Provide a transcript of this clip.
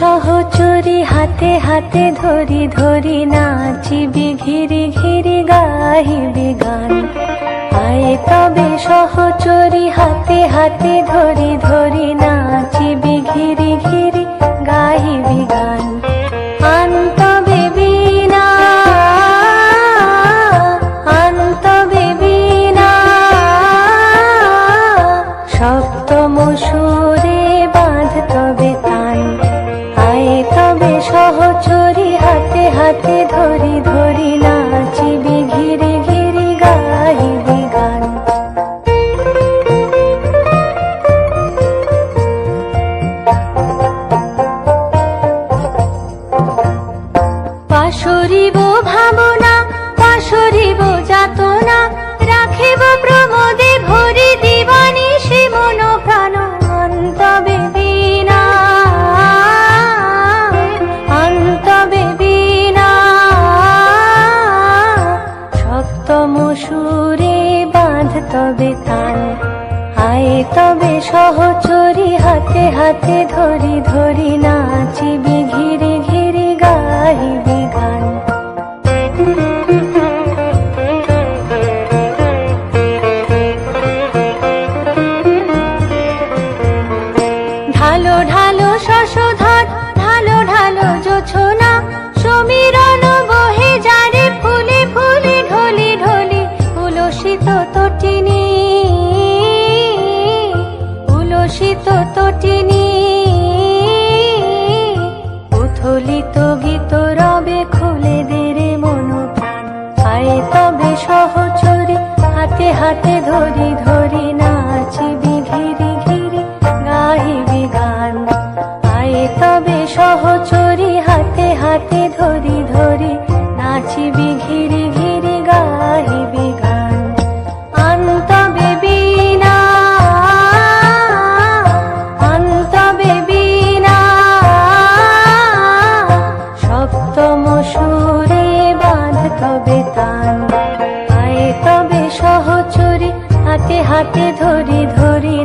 সহচরী হাতে হাতে ধরি ধরি নাচিবি ঘিরি ঘিরি গাহিবি গান। আয় তবে সহচরী হাতে হাতে ধরি ধরি নাচিবি ঘিরি ঘিরি গাহিবি গান। আনতবে বীণা আনতবে বীণা সপ্তম সুরে বাঁধ তবে তান। তবে সহচরী হাতে হাতে ধরি ধরি নাচিবি ঘিরি ঘিরি গাহিবি গান। পাশরিব ভাবনা পাশরিব যাতনা রাখিব প্রমোদে ভরি দিবানি সে মন প্রাণ। তবে বীণা তবে বীণা সপ্তম সুরে বাঁধ তবে তান। আয় তবে সহচরী হাতে হাতে ধরি ধরি নাচিবি ঘিরি ঘিরি গাহিবি গান। ঢালো ঢালো শশধর ঢালো ঢালো জোছনা সমীরণ বহে যারে ফুলে ফুলে ঢলি ঢলি। উলসিত তটিনী উলসিত তটিনী উথলিত গীত রবে খুলে দেরে মন প্রাণ। আয় তবে সহচরী হাতে হাতে ধরি ধরি নাচিবি ঘিরি ঘিরি গাহিবি গান। আয় তবে সহচরী হাতে হাতে ধরি ধরি নাচিবি ঘিরি ঘিরি গাহিবি গান। আনতবে বীণা আনতবে বীণা সপ্তম সুরে বাঁধ তবে তান। আয় তবে সহচরী হাতে হাতে ধরি ধরি